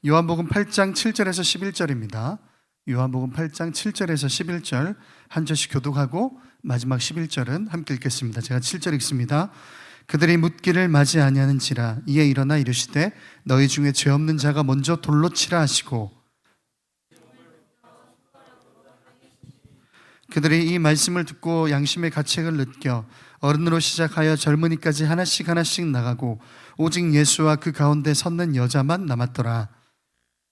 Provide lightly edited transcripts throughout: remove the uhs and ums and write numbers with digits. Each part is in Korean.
요한복음 8장 7절에서 11절입니다. 요한복음 8장 7절에서 11절 한 절씩 교독하고 마지막 11절은 함께 읽겠습니다. 제가 7절 읽습니다. 그들이 묻기를 맞이 아니하는지라 이에 일어나 이르시되 너희 중에 죄 없는 자가 먼저 돌로 치라 하시고, 그들이 이 말씀을 듣고 양심의 가책을 느껴 어른으로 시작하여 젊은이까지 하나씩 나가고 오직 예수와 그 가운데 섰는 여자만 남았더라.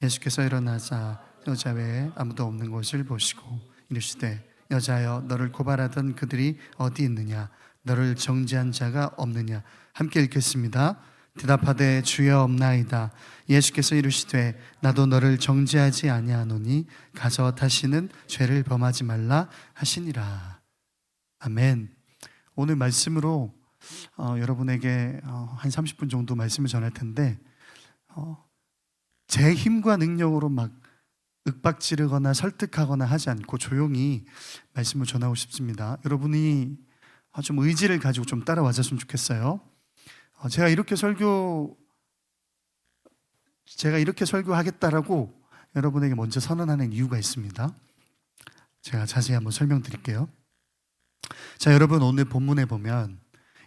예수께서 일어나사 여자 외에 아무도 없는 곳을 보시고 이르시되 여자여 너를 고발하던 그들이 어디 있느냐? 너를 정죄한 자가 없느냐? 함께 읽겠습니다. 대답하되 주여 없나이다. 예수께서 이르시되 나도 너를 정죄하지 아니하노니 가서 다시는 죄를 범하지 말라 하시니라. 아멘. 오늘 말씀으로 여러분에게 한 30분 정도 말씀을 전할 텐데 제 힘과 능력으로 막 윽박지르거나 설득하거나 하지 않고 조용히 말씀을 전하고 싶습니다. 여러분이 좀 의지를 가지고 좀 따라와 줬으면 좋겠어요. 제가 이렇게 설교하겠다라고 여러분에게 먼저 선언하는 이유가 있습니다. 제가 자세히 한번 설명드릴게요. 자, 여러분 오늘 본문에 보면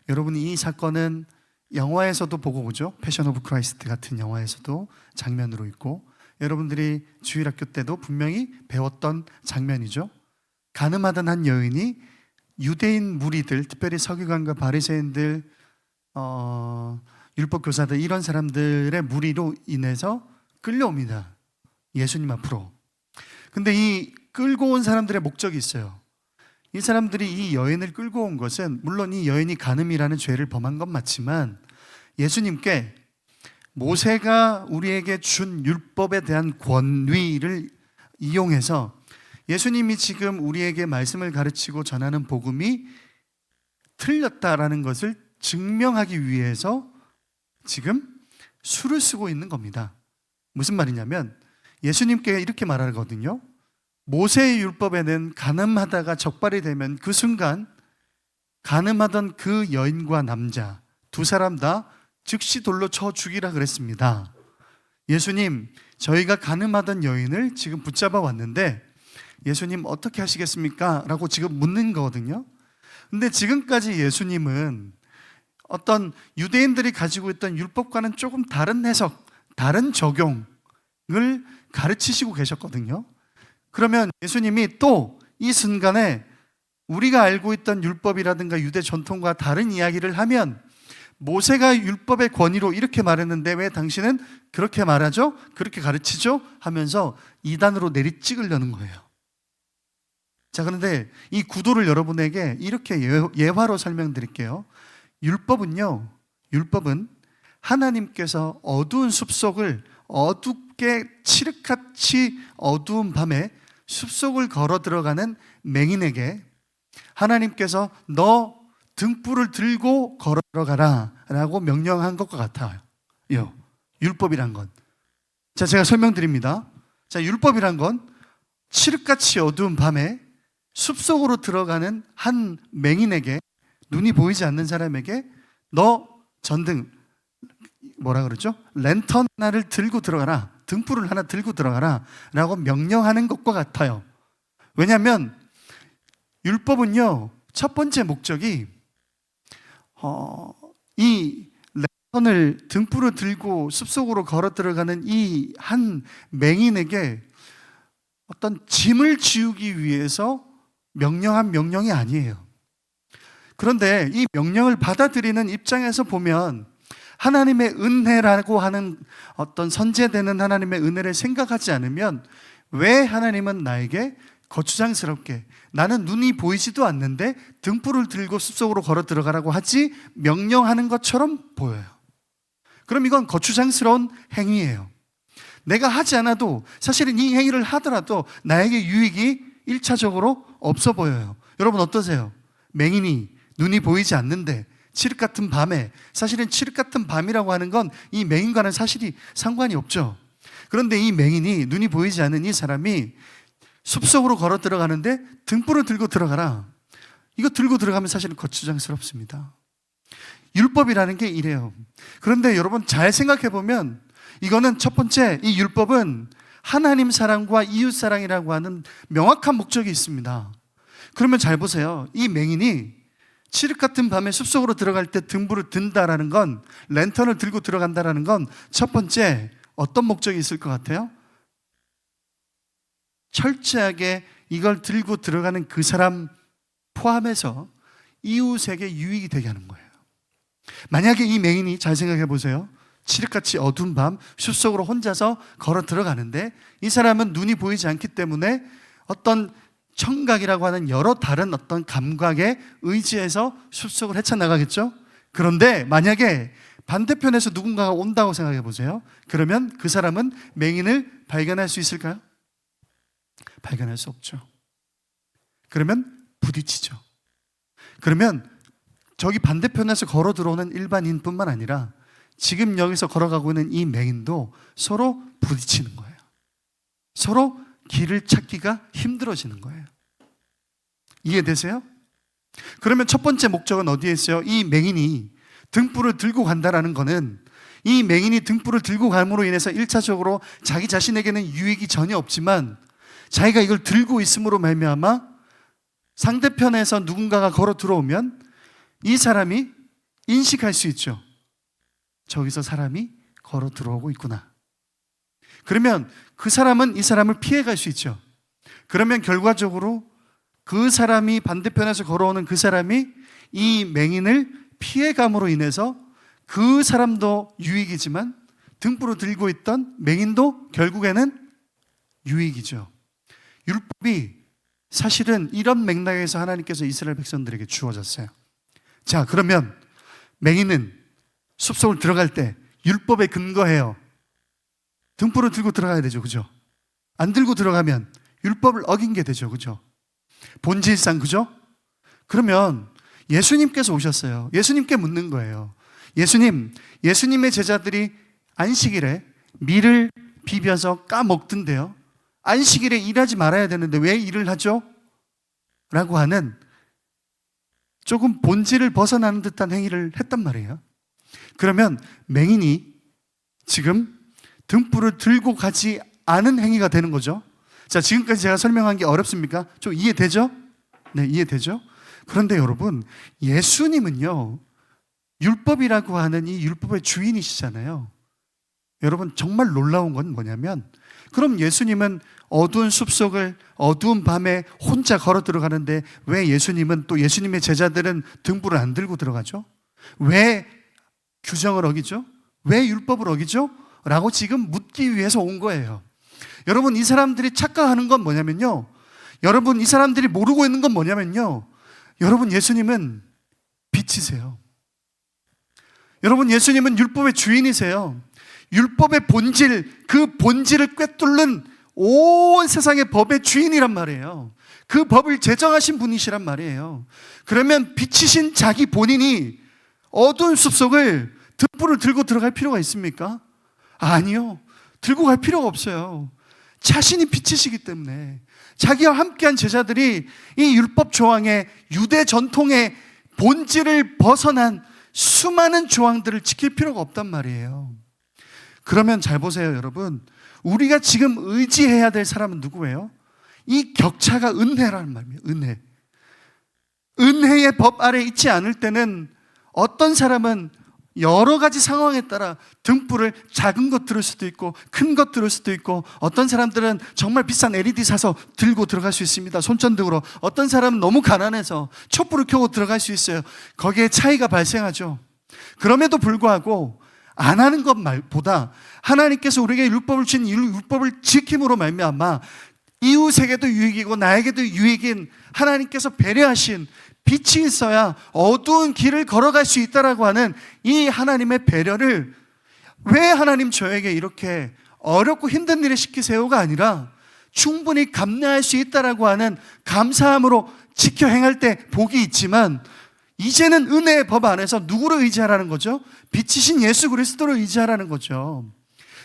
여러분이 이 사건은 영화에서도 보고 오죠. 패션 오브 크라이스트 같은 영화에서도 장면으로 있고 여러분들이 주일학교 때도 분명히 배웠던 장면이죠. 가늠하던 한 여인이 유대인 무리들, 특별히 서기관과 바리새인들, 율법 교사들 이런 사람들의 무리로 인해서 끌려옵니다. 예수님 앞으로. 근데 이 끌고 온 사람들의 목적이 있어요. 이 사람들이 이 여인을 끌고 온 것은 물론 이 여인이 간음이라는 죄를 범한 건 맞지만 예수님께 모세가 우리에게 준 율법에 대한 권위를 이용해서 예수님이 지금 우리에게 말씀을 가르치고 전하는 복음이 틀렸다라는 것을 증명하기 위해서 지금 수를 쓰고 있는 겁니다. 무슨 말이냐면 예수님께 이렇게 말하거든요. 모세의 율법에는 간음하다가 적발이 되면 그 순간 간음하던 그 여인과 남자 두 사람 다 즉시 돌로 쳐 죽이라 그랬습니다. 예수님, 저희가 간음하던 여인을 지금 붙잡아 왔는데 예수님 어떻게 하시겠습니까? 라고 지금 묻는 거거든요. 근데 지금까지 예수님은 어떤 유대인들이 가지고 있던 율법과는 조금 다른 해석, 다른 적용을 가르치시고 계셨거든요. 그러면 예수님이 또 이 순간에 우리가 알고 있던 율법이라든가 유대 전통과 다른 이야기를 하면 모세가 율법의 권위로 이렇게 말했는데 왜 당신은 그렇게 말하죠? 그렇게 가르치죠? 하면서 이단으로 내리 찍으려는 거예요. 자, 그런데 이 구도를 여러분에게 이렇게 예화로 설명드릴게요. 율법은 하나님께서 어두운 숲속을 어둡게 칠흑같이 어두운 밤에 숲속을 걸어 들어가는 맹인에게 하나님께서 너 등불을 들고 걸어 들어가라 라고 명령한 것과 같아요. 율법이란 건. 자, 제가 설명드립니다. 자, 율법이란 건 칠흑같이 어두운 밤에 숲속으로 들어가는 한 맹인에게, 눈이 보이지 않는 사람에게 너 전등, 뭐라 그러죠? 랜턴 하나를 들고 들어가라, 등불을 하나 들고 들어가라 라고 명령하는 것과 같아요. 왜냐하면 율법은요, 첫 번째 목적이 이 랜턴을, 등불을 들고 숲속으로 걸어 들어가는 이 한 맹인에게 어떤 짐을 지우기 위해서 명령한 명령이 아니에요. 그런데 이 명령을 받아들이는 입장에서 보면 하나님의 은혜라고 하는 어떤 선제되는 하나님의 은혜를 생각하지 않으면 왜 하나님은 나에게 거추장스럽게 나는 눈이 보이지도 않는데 등불을 들고 숲속으로 걸어 들어가라고 하지 명령하는 것처럼 보여요. 그럼 이건 거추장스러운 행위예요. 내가 하지 않아도 사실은 이 행위를 하더라도 나에게 유익이 1차적으로 없어 보여요. 여러분 어떠세요? 맹인이 눈이 보이지 않는데 칠흑 같은 밤에, 사실은 칠흑 같은 밤이라고 하는 건 이 맹인과는 사실이 상관이 없죠. 그런데 이 맹인이, 눈이 보이지 않는 이 사람이 숲속으로 걸어 들어가는데 등불을 들고 들어가라. 이거 들고 들어가면 사실은 거추장스럽습니다. 율법이라는 게 이래요. 그런데 여러분 잘 생각해 보면 이거는 첫 번째, 이 율법은 하나님 사랑과 이웃 사랑이라고 하는 명확한 목적이 있습니다. 그러면 잘 보세요. 이 맹인이 칠흑 같은 밤에 숲속으로 들어갈 때 등불을 든다라는 건, 랜턴을 들고 들어간다라는 건 첫 번째 어떤 목적이 있을 것 같아요? 철저하게 이걸 들고 들어가는 그 사람 포함해서 이웃에게 유익이 되게 하는 거예요. 만약에 이 맹인이, 잘 생각해 보세요. 칠흑같이 어두운 밤 숲속으로 혼자서 걸어 들어가는데 이 사람은 눈이 보이지 않기 때문에 어떤 청각이라고 하는 여러 다른 어떤 감각에 의지해서 숲속을 헤쳐나가겠죠. 그런데 만약에 반대편에서 누군가가 온다고 생각해 보세요. 그러면 그 사람은 맹인을 발견할 수 있을까요? 발견할 수 없죠. 그러면 부딪히죠. 그러면 저기 반대편에서 걸어 들어오는 일반인뿐만 아니라 지금 여기서 걸어가고 있는 이 맹인도 서로 부딪히는 거예요. 서로 길을 찾기가 힘들어지는 거예요. 이해되세요? 그러면 첫 번째 목적은 어디에 있어요? 이 맹인이 등불을 들고 간다라는 거는, 이 맹인이 등불을 들고 감으로 인해서 1차적으로 자기 자신에게는 유익이 전혀 없지만 자기가 이걸 들고 있음으로 말미암아 상대편에서 누군가가 걸어 들어오면 이 사람이 인식할 수 있죠. 저기서 사람이 걸어 들어오고 있구나. 그러면 그 사람은 이 사람을 피해갈 수 있죠. 그러면 결과적으로 그 사람이, 반대편에서 걸어오는 그 사람이 이 맹인을 피해감으로 인해서 그 사람도 유익이지만 등불을 들고 있던 맹인도 결국에는 유익이죠. 율법이 사실은 이런 맥락에서 하나님께서 이스라엘 백성들에게 주어졌어요. 자, 그러면 맹인은 숲속을 들어갈 때 율법에 근거해요. 등불을 들고 들어가야 되죠. 그죠? 안 들고 들어가면 율법을 어긴 게 되죠. 그죠? 본질상. 그죠? 그러면 예수님께서 오셨어요. 예수님께 묻는 거예요. 예수님의 제자들이 안식일에 밀을 비벼서 까먹던데요. 안식일에 일하지 말아야 되는데 왜 일을 하죠? 라고 하는 조금 본질을 벗어나는 듯한 행위를 했단 말이에요. 그러면 맹인이 지금 등불을 들고 가지 않은 행위가 되는 거죠. 자, 지금까지 제가 설명한 게 어렵습니까? 좀 이해되죠? 네, 이해되죠? 그런데 여러분, 예수님은요, 율법이라고 하는 이 율법의 주인이시잖아요. 여러분, 정말 놀라운 건 뭐냐면, 그럼 예수님은 어두운 숲속을 어두운 밤에 혼자 걸어 들어가는데 왜 예수님은, 또 예수님의 제자들은 등불을 안 들고 들어가죠? 왜 규정을 어기죠? 왜 율법을 어기죠? 라고 지금 묻기 위해서 온 거예요. 여러분, 이 사람들이 착각하는 건 뭐냐면요, 여러분, 이 사람들이 모르고 있는 건 뭐냐면요, 여러분, 예수님은 빛이세요. 여러분, 예수님은 율법의 주인이세요. 율법의 본질, 그 본질을 꿰뚫는 온 세상의 법의 주인이란 말이에요. 그 법을 제정하신 분이시란 말이에요. 그러면 빛이신 자기 본인이 어두운 숲속을 등불을 들고 들어갈 필요가 있습니까? 아니요. 들고 갈 필요가 없어요. 자신이 빛이시기 때문에 자기와 함께한 제자들이 이 율법 조항의 유대 전통의 본질을 벗어난 수많은 조항들을 지킬 필요가 없단 말이에요. 그러면 잘 보세요, 여러분. 우리가 지금 의지해야 될 사람은 누구예요? 이 격차가 은혜라는 말이에요. 은혜. 은혜의 법 아래 있지 않을 때는 어떤 사람은 여러 가지 상황에 따라 등불을 작은 것 들을 수도 있고 큰 것 들을 수도 있고, 어떤 사람들은 정말 비싼 LED 사서 들고 들어갈 수 있습니다. 손전등으로. 어떤 사람은 너무 가난해서 촛불을 켜고 들어갈 수 있어요. 거기에 차이가 발생하죠. 그럼에도 불구하고 안 하는 것보다 하나님께서 우리에게 율법을 주신 율법을 지킴으로 말미암아 이웃에게도 유익이고 나에게도 유익인 하나님께서 배려하신 빛이 있어야 어두운 길을 걸어갈 수 있다라고 하는 이 하나님의 배려를 왜 하나님 저에게 이렇게 어렵고 힘든 일을 시키세요가 아니라 충분히 감내할 수 있다라고 하는 감사함으로 지켜 행할 때 복이 있지만, 이제는 은혜의 법 안에서 누구를 의지하라는 거죠? 빛이신 예수 그리스도를 의지하라는 거죠.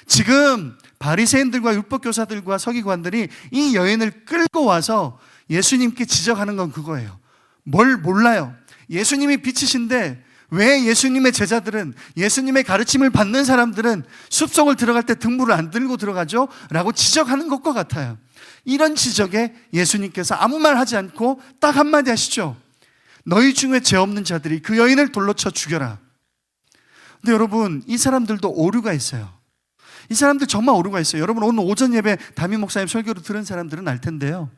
지금 바리새인들과 율법교사들과 서기관들이 이 여인을 끌고 와서 예수님께 지적하는 건 그거예요. 뭘 몰라요. 예수님이 빛이신데 왜 예수님의 제자들은, 예수님의 가르침을 받는 사람들은 숲속을 들어갈 때 등불을 안 들고 들어가죠? 라고 지적하는 것과 같아요. 이런 지적에 예수님께서 아무 말 하지 않고 딱 한마디 하시죠. 너희 중에 죄 없는 자들이 그 여인을 돌로 쳐 죽여라. 근데 여러분, 이 사람들도 오류가 있어요. 이 사람들 정말 오류가 있어요. 여러분, 오늘 오전 예배 담임 목사님 설교를 들은 사람들은 알 텐데요,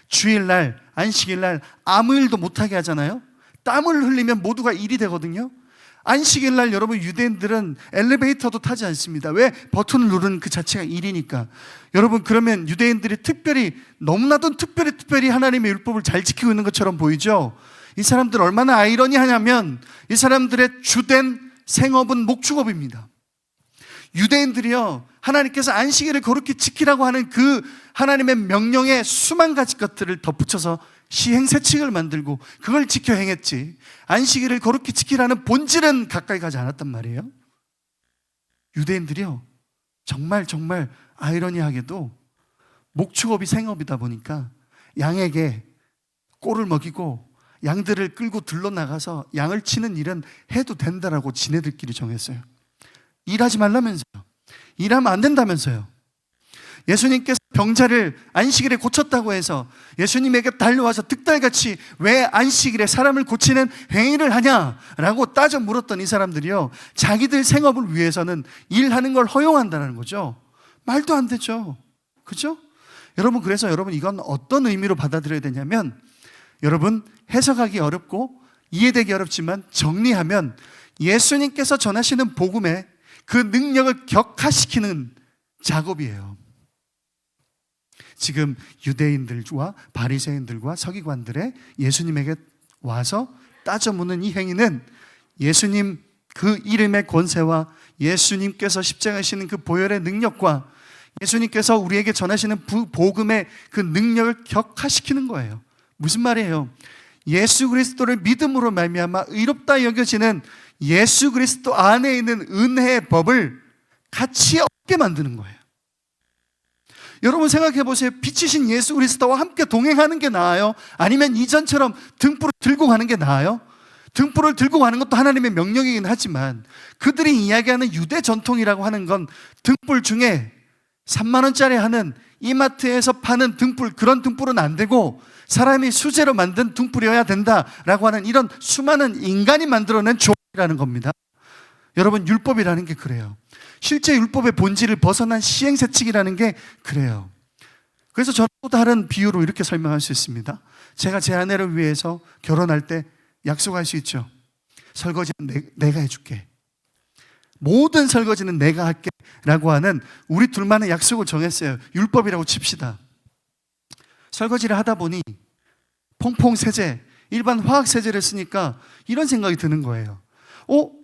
주일날, 안식일날 아무 일도 못하게 하잖아요. 땀을 흘리면 모두가 일이 되거든요. 안식일날 여러분, 유대인들은 엘리베이터도 타지 않습니다. 왜? 버튼을 누르는 그 자체가 일이니까. 여러분, 그러면 유대인들이 너무나도 특별히 하나님의 율법을 잘 지키고 있는 것처럼 보이죠? 이 사람들 얼마나 아이러니하냐면, 이 사람들의 주된 생업은 목축업입니다. 유대인들이요, 하나님께서 안식일을 거룩히 지키라고 하는 그 하나님의 명령에 수만 가지 것들을 덧붙여서 시행세칙을 만들고 그걸 지켜 행했지, 안식일을 거룩히 지키라는 본질은 가까이 가지 않았단 말이에요. 유대인들이요, 정말 아이러니하게도 목축업이 생업이다 보니까 양에게 꼴을 먹이고 양들을 끌고 들러 나가서 양을 치는 일은 해도 된다라고 지네들끼리 정했어요. 일하지 말라면서요. 일하면 안 된다면서요. 예수님께서 병자를 안식일에 고쳤다고 해서 예수님에게 달려와서 득달같이 왜 안식일에 사람을 고치는 행위를 하냐라고 따져 물었던 이 사람들이요, 자기들 생업을 위해서는 일하는 걸 허용한다는 거죠. 말도 안 되죠. 그죠? 여러분, 그래서 여러분, 이건 어떤 의미로 받아들여야 되냐면, 여러분, 해석하기 어렵고 이해되기 어렵지만 정리하면 예수님께서 전하시는 복음의 그 능력을 격화시키는 작업이에요. 지금 유대인들과 바리새인들과 서기관들의 예수님에게 와서 따져 묻는 이 행위는 예수님 그 이름의 권세와 예수님께서 십자가에 지신 그 보혈의 능력과 예수님께서 우리에게 전하시는 복음의 그 능력을 격화시키는 거예요. 무슨 말이에요? 예수 그리스도를 믿음으로 말미암아 의롭다 여겨지는 예수 그리스도 안에 있는 은혜의 법을 같이 얻게 만드는 거예요. 여러분, 생각해 보세요. 빛이신 예수 그리스도와 함께 동행하는 게 나아요? 아니면 이전처럼 등불을 들고 가는 게 나아요? 등불을 들고 가는 것도 하나님의 명령이긴 하지만, 그들이 이야기하는 유대 전통이라고 하는 건 등불 중에 3만 원짜리 하는 이마트에서 파는 등불, 그런 등불은 안 되고 사람이 수제로 만든 등불이어야 된다라고 하는 이런 수많은 인간이 만들어낸 조각이라는 겁니다. 여러분, 율법이라는 게 그래요. 실제 율법의 본질을 벗어난 시행세칙이라는 게 그래요. 그래서 저는 또 다른 비유로 이렇게 설명할 수 있습니다. 제가 제 아내를 위해서 결혼할 때 약속할 수 있죠. 설거지는 내가 해줄게. 모든 설거지는 내가 할게 라고 하는 우리 둘만의 약속을 정했어요. 율법이라고 칩시다. 설거지를 하다 보니 퐁퐁 세제, 일반 화학 세제를 쓰니까 이런 생각이 드는 거예요.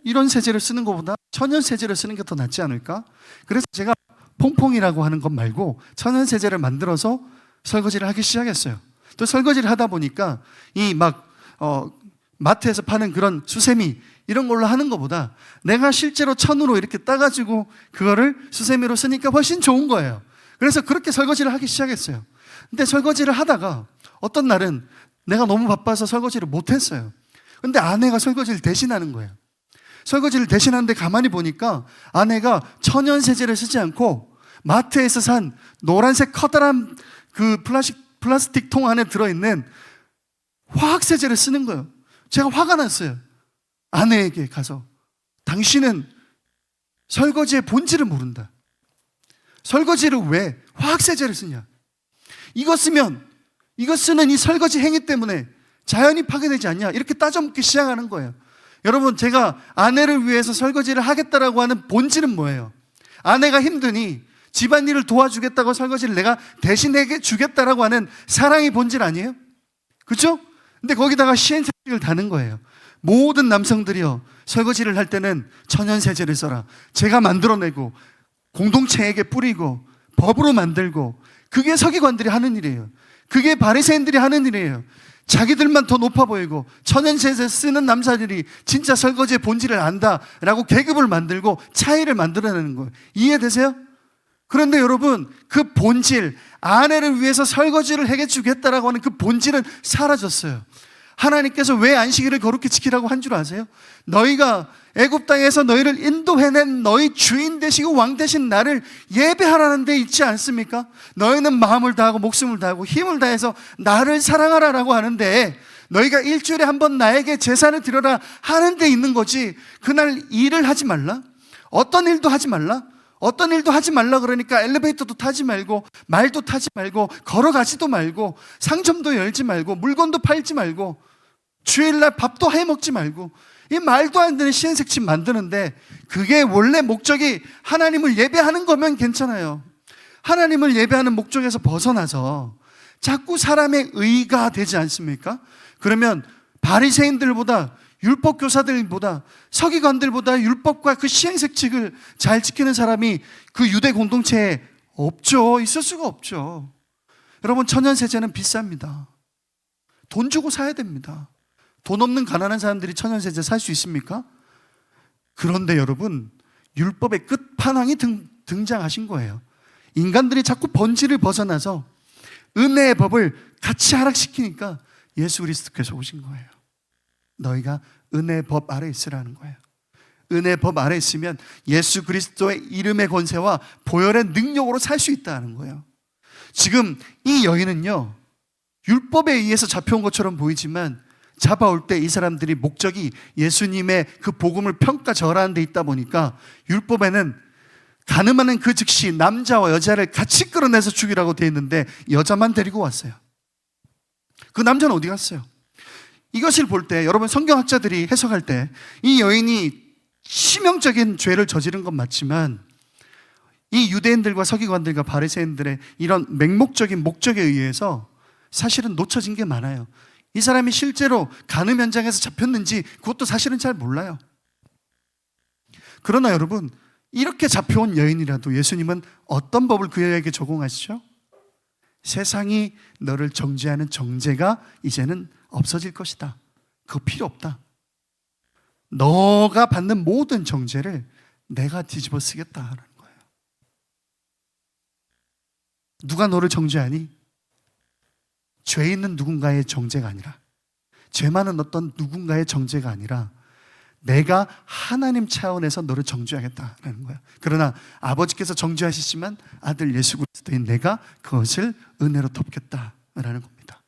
이런 세제를 쓰는 것보다 천연 세제를 쓰는 게 더 낫지 않을까? 그래서 제가 퐁퐁이라고 하는 것 말고 천연 세제를 만들어서 설거지를 하기 시작했어요. 또 설거지를 하다 보니까 마트에서 파는 그런 수세미 이런 걸로 하는 것보다 내가 실제로 천으로 이렇게 따가지고 그거를 수세미로 쓰니까 훨씬 좋은 거예요. 그래서 그렇게 설거지를 하기 시작했어요. 근데 설거지를 하다가 어떤 날은 내가 너무 바빠서 설거지를 못했어요. 근데 아내가 설거지를 대신하는 거예요. 설거지를 대신하는데 가만히 보니까 아내가 천연 세제를 쓰지 않고 마트에서 산 노란색 커다란 그 플라스틱 통 안에 들어있는 화학 세제를 쓰는 거예요. 제가 화가 났어요. 아내에게 가서, 당신은 설거지의 본질을 모른다. 설거지를 왜 화학세제를 쓰냐? 이거 쓰는 이 설거지 행위 때문에 자연이 파괴되지 않냐? 이렇게 따져묻기 시작하는 거예요. 여러분, 제가 아내를 위해서 설거지를 하겠다라고 하는 본질은 뭐예요? 아내가 힘드니 집안일을 도와주겠다고 설거지를 내가 대신해 주겠다라고 하는 사랑의 본질 아니에요? 그렇죠? 근데 거기다가 시행착오를 다는 거예요. 모든 남성들이요, 설거지를 할 때는 천연세제를 써라. 제가 만들어내고 공동체에게 뿌리고 법으로 만들고, 그게 서기관들이 하는 일이에요. 그게 바리새인들이 하는 일이에요. 자기들만 더 높아 보이고 천연세제 쓰는 남자들이 진짜 설거지의 본질을 안다라고 계급을 만들고 차이를 만들어내는 거예요. 이해되세요? 그런데 여러분, 그 본질, 아내를 위해서 설거지를 해주겠다라고 하는 그 본질은 사라졌어요. 하나님께서 왜 안식일을 거룩히 지키라고 한 줄 아세요? 너희가 애굽 땅에서 너희를 인도해낸 너희 주인 되시고 왕 되신 나를 예배하라는 데 있지 않습니까? 너희는 마음을 다하고 목숨을 다하고 힘을 다해서 나를 사랑하라라고 하는데, 너희가 일주일에 한 번 나에게 제사를 드려라 하는 데 있는 거지, 그날 일을 하지 말라? 어떤 일도 하지 말라? 어떤 일도 하지 말라 그러니까 엘리베이터도 타지 말고, 말도 타지 말고, 걸어가지도 말고, 상점도 열지 말고, 물건도 팔지 말고, 주일날 밥도 해먹지 말고, 이 말도 안 되는 시행색침 만드는데, 그게 원래 목적이 하나님을 예배하는 거면 괜찮아요. 하나님을 예배하는 목적에서 벗어나서 자꾸 사람의 의가 되지 않습니까? 그러면 바리새인들보다, 율법 교사들보다, 서기관들보다 율법과 그 시행색칙을 잘 지키는 사람이 그 유대 공동체에 없죠. 있을 수가 없죠. 여러분, 천연세제는 비쌉니다. 돈 주고 사야 됩니다. 돈 없는 가난한 사람들이 천연세제 살 수 있습니까? 그런데 여러분, 율법의 끝판왕이 등장하신 거예요. 인간들이 자꾸 본질을 벗어나서 은혜의 법을 같이 하락시키니까 예수 그리스도께서 오신 거예요. 너희가 은혜의 법 아래 있으라는 거예요. 은혜의 법 아래 있으면 예수 그리스도의 이름의 권세와 보혈의 능력으로 살 수 있다는 거예요. 지금 이 여인은요, 율법에 의해서 잡혀온 것처럼 보이지만 잡아올 때 이 사람들이 목적이 예수님의 그 복음을 평가절하는 데 있다 보니까, 율법에는 가늠하는 그 즉시 남자와 여자를 같이 끌어내서 죽이라고 되어 있는데 여자만 데리고 왔어요. 그 남자는 어디 갔어요? 이것을 볼 때, 여러분, 성경학자들이 해석할 때 이 여인이 치명적인 죄를 저지른 건 맞지만, 이 유대인들과 서기관들과 바리새인들의 이런 맹목적인 목적에 의해서 사실은 놓쳐진 게 많아요. 이 사람이 실제로 간음 현장에서 잡혔는지 그것도 사실은 잘 몰라요. 그러나 여러분, 이렇게 잡혀온 여인이라도 예수님은 어떤 법을 그 여인에게 적용하시죠? 세상이 너를 정죄하는 정죄가 이제는 없어질 것이다. 그거 필요 없다. 너가 받는 모든 정죄를 내가 뒤집어 쓰겠다는 거예요. 누가 너를 정죄하니? 죄 있는 누군가의 정죄가 아니라, 죄 많은 어떤 누군가의 정죄가 아니라 내가 하나님 차원에서 너를 정죄하겠다라는 거예요. 그러나 아버지께서 정죄하시지만 아들 예수 그리스도인 내가 그것을 은혜로 덮겠다라는 겁니다.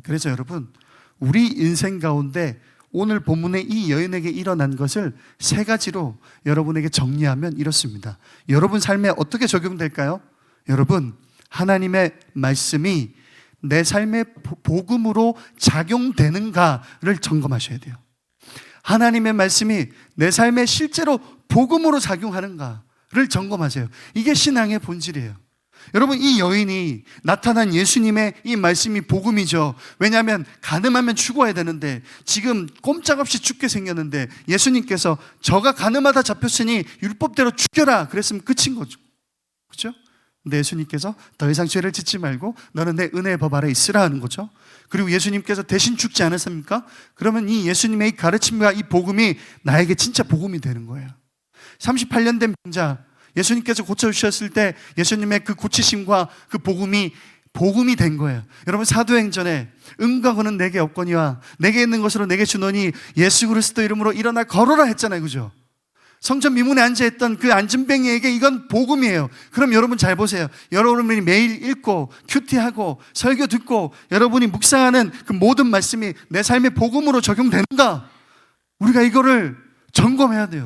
그래서 여러분, 우리 인생 가운데 오늘 본문의 이 여인에게 일어난 것을 세 가지로 여러분에게 정리하면 이렇습니다. 여러분 삶에 어떻게 적용될까요? 여러분, 하나님의 말씀이 내 삶의 복음으로 작용되는가를 점검하셔야 돼요. 하나님의 말씀이 내 삶에 실제로 복음으로 작용하는가를 점검하세요. 이게 신앙의 본질이에요. 여러분, 이 여인이 나타난 예수님의 이 말씀이 복음이죠. 왜냐하면 간음하면 죽어야 되는데 지금 꼼짝없이 죽게 생겼는데 예수님께서 저가 간음하다 잡혔으니 율법대로 죽여라 그랬으면 끝인 거죠. 그렇죠? 근데 예수님께서 더 이상 죄를 짓지 말고 너는 내 은혜의 법 아래 있으라 하는 거죠. 그리고 예수님께서 대신 죽지 않았습니까? 그러면 이 예수님의 이 가르침과 이 복음이 나에게 진짜 복음이 되는 거예요. 38년 된 병자, 예수님께서 고쳐주셨을 때 예수님의 그 고치심과 그 복음이 된 거예요. 여러분, 사도행전에 은과 은은 내게 없거니와 내게 있는 것으로 내게 주노니 예수 그리스도 이름으로 일어나 걸어라 했잖아요. 그죠? 성전 미문에 앉아있던 그 안진뱅이에게 이건 복음이에요. 그럼 여러분 잘 보세요. 여러분이 매일 읽고 큐티하고 설교 듣고 여러분이 묵상하는 그 모든 말씀이 내 삶의 복음으로 적용되는가? 우리가 이거를 점검해야 돼요.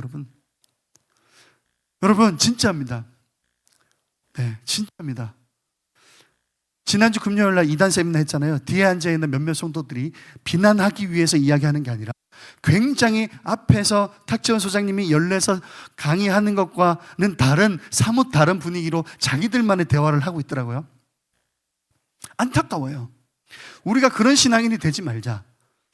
여러분 진짜입니다. 네, 진짜입니다. 지난주 금요일날 이단 세미나 했잖아요. 뒤에 앉아있는 몇몇 성도들이 비난하기 위해서 이야기하는 게 아니라 굉장히 앞에서 탁지원 소장님이 열내서 강의하는 것과는 사뭇 다른 분위기로 자기들만의 대화를 하고 있더라고요. 안타까워요. 우리가 그런 신앙인이 되지 말자.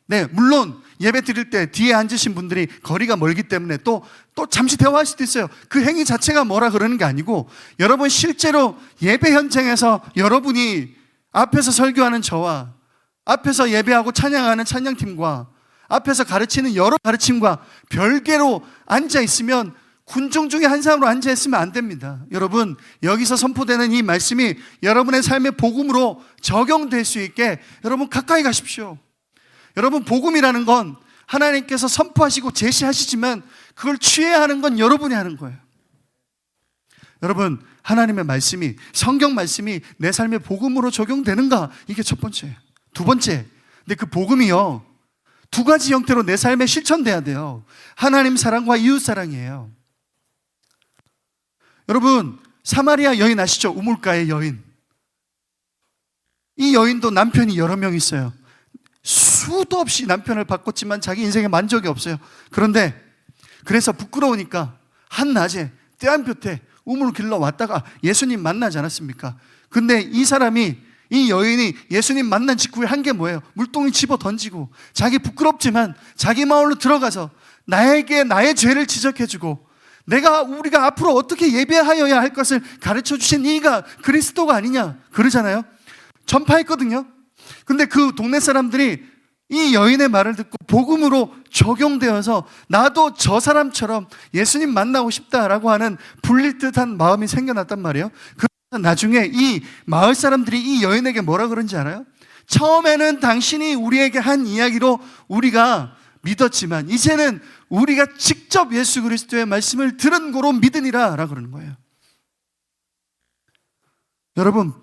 네, 물론 예배 드릴 때 뒤에 앉으신 분들이 거리가 멀기 때문에 또 잠시 대화할 수도 있어요. 그 행위 자체가 뭐라 그러는 게 아니고, 여러분 실제로 예배 현장에서 여러분이 앞에서 설교하는 저와 앞에서 예배하고 찬양하는 찬양팀과 앞에서 가르치는 여러 가르침과 별개로 앉아있으면 군중 중에 한 사람으로 앉아있으면 안 됩니다. 여러분, 여기서 선포되는 이 말씀이 여러분의 삶의 복음으로 적용될 수 있게 여러분 가까이 가십시오. 여러분, 복음이라는 건 하나님께서 선포하시고 제시하시지만 그걸 취해야 하는 건 여러분이 하는 거예요. 여러분, 하나님의 말씀이, 성경 말씀이 내 삶의 복음으로 적용되는가? 이게 첫 번째예요. 두 번째, 근데 그 복음이요, 두 가지 형태로 내 삶에 실천돼야 돼요. 하나님 사랑과 이웃 사랑이에요. 여러분, 사마리아 여인 아시죠? 우물가의 여인. 이 여인도 남편이 여러 명 있어요. 수도 없이 남편을 바꿨지만 자기 인생에 만족이 없어요. 그런데 그래서 부끄러우니까 한낮에 떼안볕에 우물을 길러 왔다가 예수님 만나지 않았습니까? 근데 이 여인이 예수님 만난 직후에 한 게 뭐예요? 물동이 집어 던지고 자기 부끄럽지만 자기 마을로 들어가서 나에게 나의 죄를 지적해주고 우리가 앞으로 어떻게 예배하여야 할 것을 가르쳐 주신 이가 그리스도가 아니냐 그러잖아요. 전파했거든요. 근데 그 동네 사람들이 이 여인의 말을 듣고 복음으로 적용되어서 나도 저 사람처럼 예수님 만나고 싶다라고 하는 불릴 듯한 마음이 생겨났단 말이에요. 그래서 나중에 이 마을 사람들이 이 여인에게 뭐라 그런지 알아요? 처음에는 당신이 우리에게 한 이야기로 우리가 믿었지만 이제는 우리가 직접 예수 그리스도의 말씀을 들은 고로 믿으니라 라고 그러는 거예요. 여러분,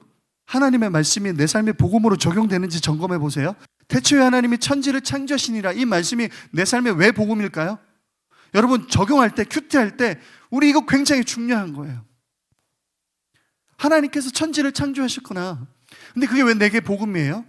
하나님의 말씀이 내 삶의 복음으로 적용되는지 점검해 보세요. 태초에 하나님이 천지를 창조하시니라, 이 말씀이 내 삶에 왜 복음일까요? 여러분, 적용할 때, 큐티할 때 우리 이거 굉장히 중요한 거예요. 하나님께서 천지를 창조하셨구나. 근데 그게 왜 내게 복음이에요?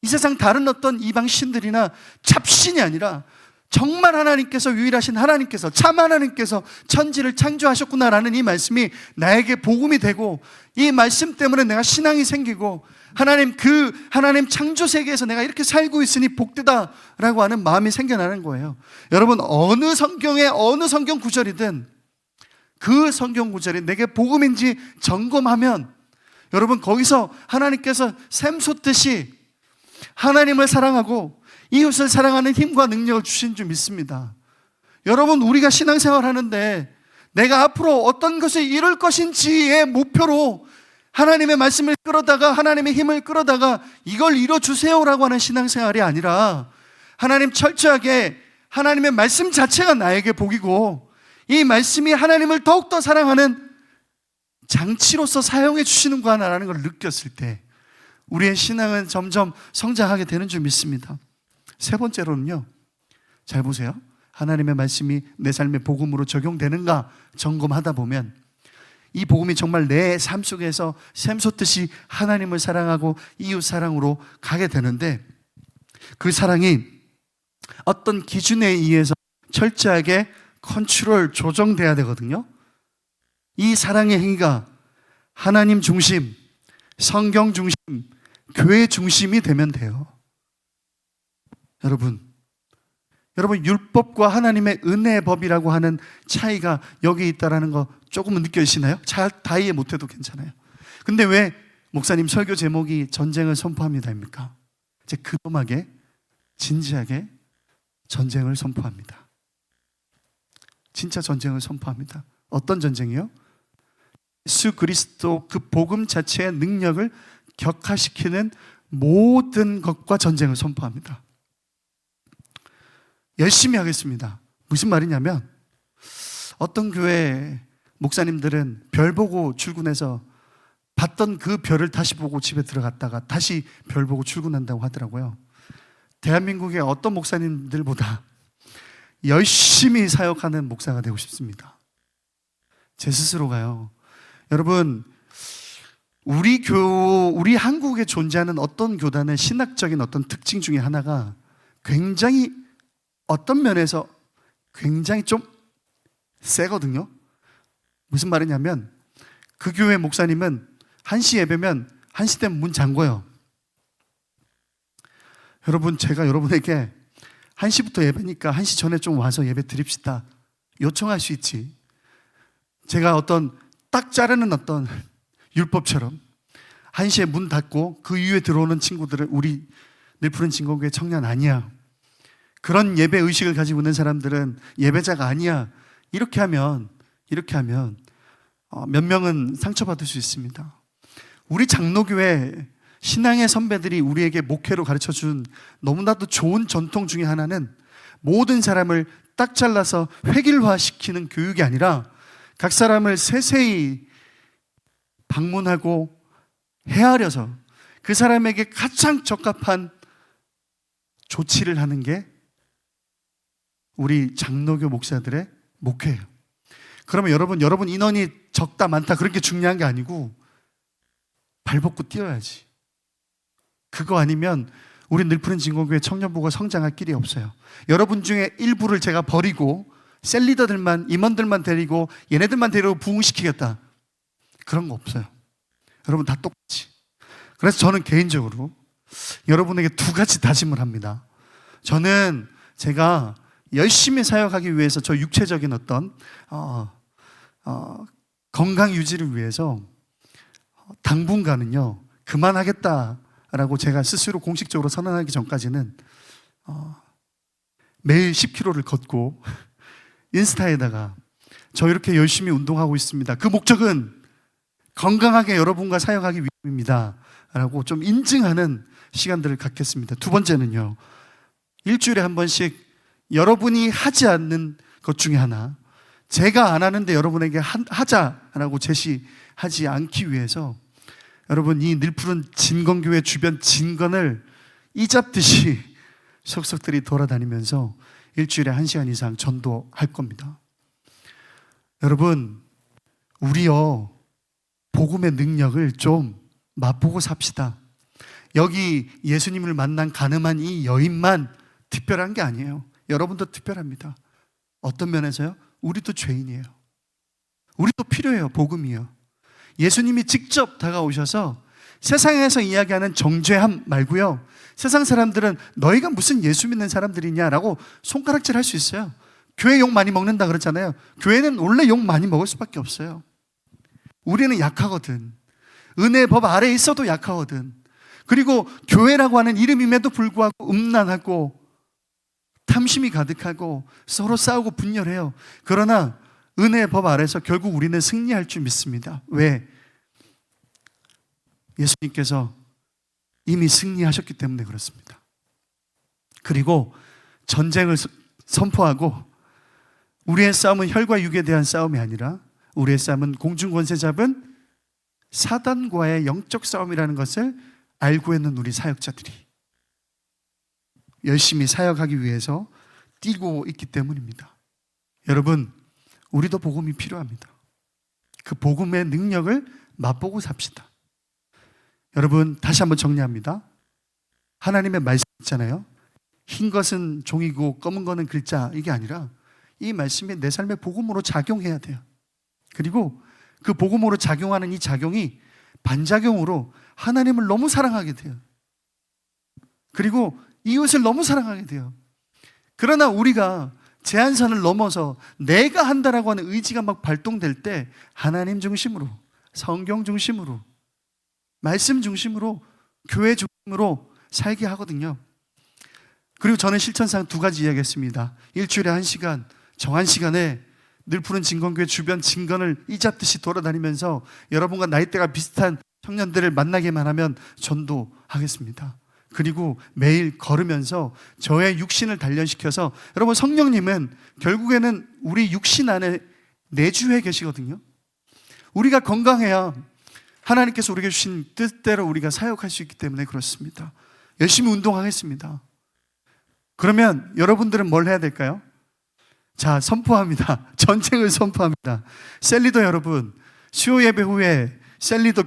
이 세상 다른 어떤 이방 신들이나 잡신이 아니라 정말 하나님께서, 유일하신 하나님께서, 참 하나님께서 천지를 창조하셨구나라는 이 말씀이 나에게 복음이 되고, 이 말씀 때문에 내가 신앙이 생기고, 하나님 창조 세계에서 내가 이렇게 살고 있으니 복되다라고 하는 마음이 생겨나는 거예요. 여러분, 어느 성경 구절이든 그 성경 구절이 내게 복음인지 점검하면 여러분, 거기서 하나님께서 샘솟듯이 하나님을 사랑하고 이웃을 사랑하는 힘과 능력을 주신 줄 믿습니다. 여러분, 우리가 신앙생활 하는데 내가 앞으로 어떤 것을 이룰 것인지의 목표로 하나님의 말씀을 끌어다가, 하나님의 힘을 끌어다가 이걸 이뤄주세요라고 하는 신앙생활이 아니라, 하나님 철저하게 하나님의 말씀 자체가 나에게 복이고 이 말씀이 하나님을 더욱더 사랑하는 장치로서 사용해 주시는구나라는 걸 느꼈을 때 우리의 신앙은 점점 성장하게 되는 줄 믿습니다. 세 번째로는요, 잘 보세요. 하나님의 말씀이 내 삶의 복음으로 적용되는가 점검하다 보면 이 복음이 정말 내 삶 속에서 샘솟듯이 하나님을 사랑하고 이웃 사랑으로 가게 되는데, 그 사랑이 어떤 기준에 의해서 철저하게 컨트롤, 조정돼야 되거든요. 이 사랑의 행위가 하나님 중심, 성경 중심, 교회 중심이 되면 돼요. 여러분, 율법과 하나님의 은혜의 법이라고 하는 차이가 여기 있다는 거 조금은 느껴지시나요? 다 이해 못해도 괜찮아요. 근데 왜 목사님 설교 제목이 전쟁을 선포합니다입니까? 이제 근엄하게, 진지하게 전쟁을 선포합니다. 진짜 전쟁을 선포합니다. 어떤 전쟁이요? 예수 그리스도 그 복음 자체의 능력을 격화시키는 모든 것과 전쟁을 선포합니다. 열심히 하겠습니다. 무슨 말이냐면, 어떤 교회 목사님들은 별 보고 출근해서 봤던 그 별을 다시 보고 집에 들어갔다가 다시 별 보고 출근한다고 하더라고요. 대한민국의 어떤 목사님들보다 열심히 사역하는 목사가 되고 싶습니다. 제 스스로가요. 여러분, 우리 한국에 존재하는 어떤 교단의 신학적인 어떤 특징 중에 하나가 굉장히, 어떤 면에서 굉장히 좀 세거든요. 무슨 말이냐면, 그 교회 목사님은 1시 예배면 1시 되면 문 잠궈요. 여러분, 제가 여러분에게 1시부터 예배니까 1시 전에 좀 와서 예배 드립시다 요청할 수 있지, 제가 어떤 딱 자르는 어떤 율법처럼 1시에 문 닫고 그 이후에 들어오는 친구들을 우리 늘 푸른 진공교회 청년 아니야, 그런 예배 의식을 가지고 있는 사람들은 예배자가 아니야, 이렇게 하면 몇 명은 상처받을 수 있습니다. 우리 장로교회 신앙의 선배들이 우리에게 목회로 가르쳐준 너무나도 좋은 전통 중에 하나는 모든 사람을 딱 잘라서 획일화시키는 교육이 아니라 각 사람을 세세히 방문하고 헤아려서 그 사람에게 가장 적합한 조치를 하는 게 우리 장로교 목사들의 목회예요. 그러면 여러분 인원이 적다 많다 그런 게 중요한 게 아니고 발벗고 뛰어야지. 그거 아니면 우리 늘푸른 진공교회 청년부가 성장할 길이 없어요. 여러분 중에 일부를 제가 버리고 셀리더들만, 임원들만 데리고 얘네들만 데리고 부흥시키겠다, 그런 거 없어요. 여러분 다 똑같이. 그래서 저는 개인적으로 여러분에게 두 가지 다짐을 합니다. 저는 제가 열심히 사역하기 위해서 저 육체적인 어떤 건강 유지를 위해서 당분간은요 그만하겠다라고 제가 스스로 공식적으로 선언하기 전까지는 매일 10km를 걷고 인스타에다가 저 이렇게 열심히 운동하고 있습니다, 그 목적은 건강하게 여러분과 사역하기 위함입니다 라고 좀 인증하는 시간들을 갖겠습니다. 두 번째는요, 일주일에 한 번씩 여러분이 하지 않는 것 중에 하나, 제가 안 하는데 여러분에게 하자라고 제시하지 않기 위해서 여러분 이 늘푸른 진건교회 주변 진건을 이잡듯이 속속들이 돌아다니면서 일주일에 1시간 이상 전도할 겁니다. 여러분 우리요 복음의 능력을 좀 맛보고 삽시다. 여기 예수님을 만난 가늠한 이 여인만 특별한 게 아니에요. 여러분도 특별합니다. 어떤 면에서요? 우리도 죄인이에요. 우리도 필요해요. 복음이요. 예수님이 직접 다가오셔서 세상에서 이야기하는 정죄함 말고요, 세상 사람들은 너희가 무슨 예수 믿는 사람들이냐라고 손가락질 할 수 있어요. 교회 욕 많이 먹는다 그러잖아요. 교회는 원래 욕 많이 먹을 수밖에 없어요. 우리는 약하거든. 은혜의 법 아래에 있어도 약하거든. 그리고 교회라고 하는 이름임에도 불구하고 음란하고 탐심이 가득하고 서로 싸우고 분열해요. 그러나 은혜의 법 아래서 결국 우리는 승리할 줄 믿습니다. 왜? 예수님께서 이미 승리하셨기 때문에 그렇습니다. 그리고 전쟁을 선포하고 우리의 싸움은 혈과 육에 대한 싸움이 아니라 우리의 싸움은 공중권세 잡은 사단과의 영적 싸움이라는 것을 알고 있는 우리 사역자들이 열심히 사역하기 위해서 뛰고 있기 때문입니다. 여러분 우리도 복음이 필요합니다. 그 복음의 능력을 맛보고 삽시다. 여러분 다시 한번 정리합니다. 하나님의 말씀 있잖아요. 흰 것은 종이고 검은 것은 글자, 이게 아니라 이 말씀이 내 삶의 복음으로 작용해야 돼요. 그리고 그 복음으로 작용하는 이 작용이 반작용으로 하나님을 너무 사랑하게 돼요. 그리고 이웃을 너무 사랑하게 돼요. 그러나 우리가 제한선을 넘어서 내가 한다라고 하는 의지가 막 발동될 때 하나님 중심으로, 성경 중심으로, 말씀 중심으로, 교회 중심으로 살게 하거든요. 그리고 저는 실천상 두 가지 이야기했습니다. 일주일에 1시간 정한 시간에 늘푸른 진건교회 주변 진건을 이잡듯이 돌아다니면서 여러분과 나이대가 비슷한 청년들을 만나게만 하면 전도하겠습니다. 그리고 매일 걸으면서 저의 육신을 단련시켜서, 여러분 성령님은 결국에는 우리 육신 안에 내주해 계시거든요. 우리가 건강해야 하나님께서 우리에게 주신 뜻대로 우리가 사역할 수 있기 때문에 그렇습니다. 열심히 운동하겠습니다. 그러면 여러분들은 뭘 해야 될까요? 자, 선포합니다. 전쟁을 선포합니다. 셀리더 여러분, 수요 예배 후에 셀리더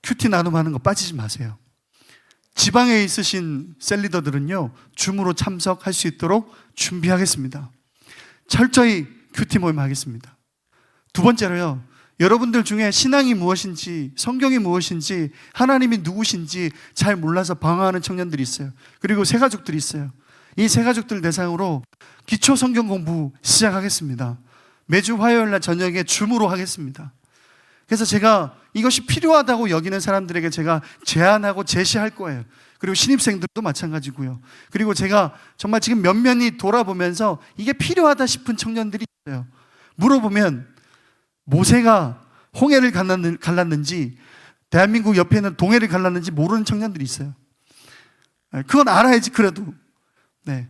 큐티 나눔하는 거 빠지지 마세요. 지방에 있으신 셀리더들은요, 줌으로 참석할 수 있도록 준비하겠습니다. 철저히 큐티 모임 하겠습니다. 두 번째로요, 여러분들 중에 신앙이 무엇인지, 성경이 무엇인지, 하나님이 누구신지 잘 몰라서 방황하는 청년들이 있어요. 그리고 새가족들이 있어요. 이 새가족들 대상으로 기초 성경 공부 시작하겠습니다. 매주 화요일 날 저녁에 줌으로 하겠습니다. 그래서 제가 이것이 필요하다고 여기는 사람들에게 제가 제안하고 제시할 거예요. 그리고 신입생들도 마찬가지고요. 그리고 제가 정말 지금 면면이 돌아보면서 이게 필요하다 싶은 청년들이 있어요. 물어보면 모세가 홍해를 갈랐는지 대한민국 옆에 있는 동해를 갈랐는지 모르는 청년들이 있어요. 그건 알아야지 그래도. 네.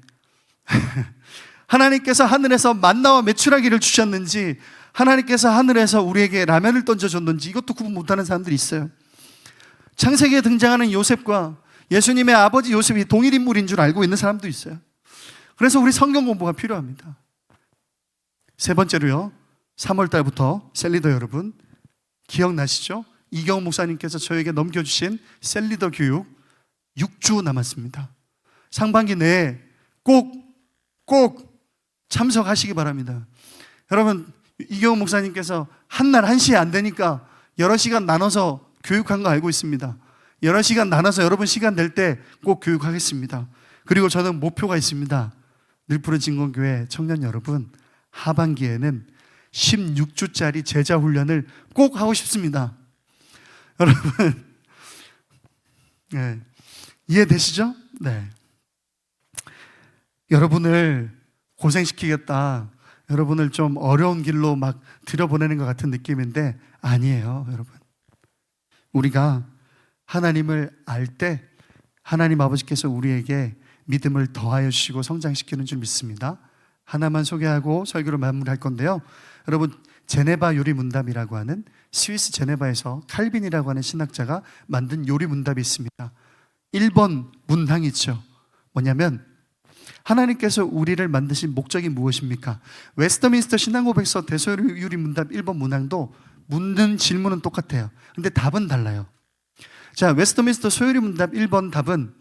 하나님께서 하늘에서 만나와 메추라기를 주셨는지, 하나님께서 하늘에서 우리에게 라면을 던져줬는지 이것도 구분 못하는 사람들이 있어요. 창세기에 등장하는 요셉과 예수님의 아버지 요셉이 동일 인물인 줄 알고 있는 사람도 있어요. 그래서 우리 성경 공부가 필요합니다. 세 번째로요, 3월 달부터 셀리더 여러분 기억나시죠? 이경훈 목사님께서 저에게 넘겨주신 셀리더 교육 6주 남았습니다. 상반기 내에 꼭 참석하시기 바랍니다. 여러분, 이경훈 목사님께서 한날 1시에 안 되니까 여러 시간 나눠서 교육한 거 알고 있습니다. 여러 시간 나눠서 여러분 시간 될 때 꼭 교육하겠습니다. 그리고 저는 목표가 있습니다. 늘푸른 진공교회 청년 여러분, 하반기에는 16주짜리 제자 훈련을 꼭 하고 싶습니다. 여러분, 네, 이해되시죠? 네. 여러분을 고생시키겠다, 여러분을 좀 어려운 길로 막 들여보내는 것 같은 느낌인데 아니에요. 여러분, 우리가 하나님을 알 때 하나님 아버지께서 우리에게 믿음을 더하여 주시고 성장시키는 줄 믿습니다. 하나만 소개하고 설교를 마무리할 건데요, 여러분, 제네바 요리 문답이라고 하는 스위스 제네바에서 칼빈이라고 하는 신학자가 만든 요리 문답이 있습니다. 1번 문항이 있죠. 뭐냐면, 하나님께서 우리를 만드신 목적이 무엇입니까? 웨스터민스터 신앙고백서 대소요리 문답 1번 문항도 묻는 질문은 똑같아요. 근데 답은 달라요. 자, 웨스터민스터 소요리 문답 1번 답은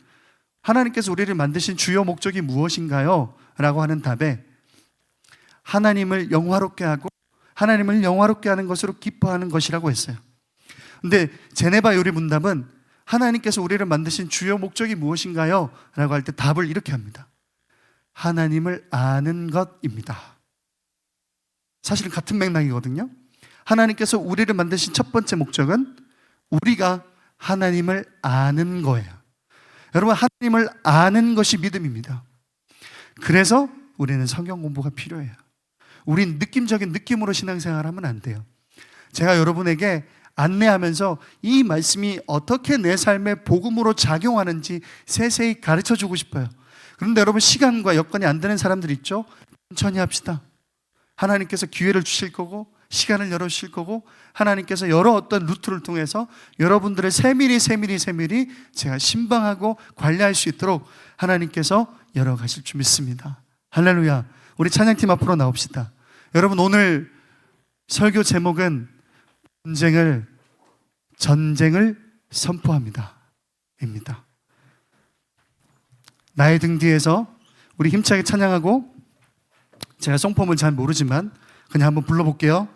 하나님께서 우리를 만드신 주요 목적이 무엇인가요? 라고 하는 답에 하나님을 영화롭게 하고 하나님을 영화롭게 하는 것으로 기뻐하는 것이라고 했어요. 근데 제네바 요리 문답은 하나님께서 우리를 만드신 주요 목적이 무엇인가요? 라고 할 때 답을 이렇게 합니다. 하나님을 아는 것입니다. 사실은 같은 맥락이거든요. 하나님께서 우리를 만드신 첫 번째 목적은 우리가 하나님을 아는 거예요. 여러분, 하나님을 아는 것이 믿음입니다. 그래서 우리는 성경 공부가 필요해요. 우린 느낌적인 느낌으로 신앙생활을 하면 안 돼요. 제가 여러분에게 안내하면서 이 말씀이 어떻게 내 삶에 복음으로 작용하는지 세세히 가르쳐주고 싶어요. 그런데 여러분, 시간과 여건이 안 되는 사람들 있죠? 천천히 합시다. 하나님께서 기회를 주실 거고 시간을 열어주실 거고 하나님께서 여러 어떤 루트를 통해서 여러분들의 세밀히 제가 신방하고 관리할 수 있도록 하나님께서 열어가실 줄 믿습니다. 할렐루야. 우리 찬양팀 앞으로 나옵시다. 여러분, 오늘 설교 제목은 전쟁을 선포합니다 입니다. 나의 등 뒤에서 우리 힘차게 찬양하고, 제가 송폼을 잘 모르지만 그냥 한번 불러볼게요.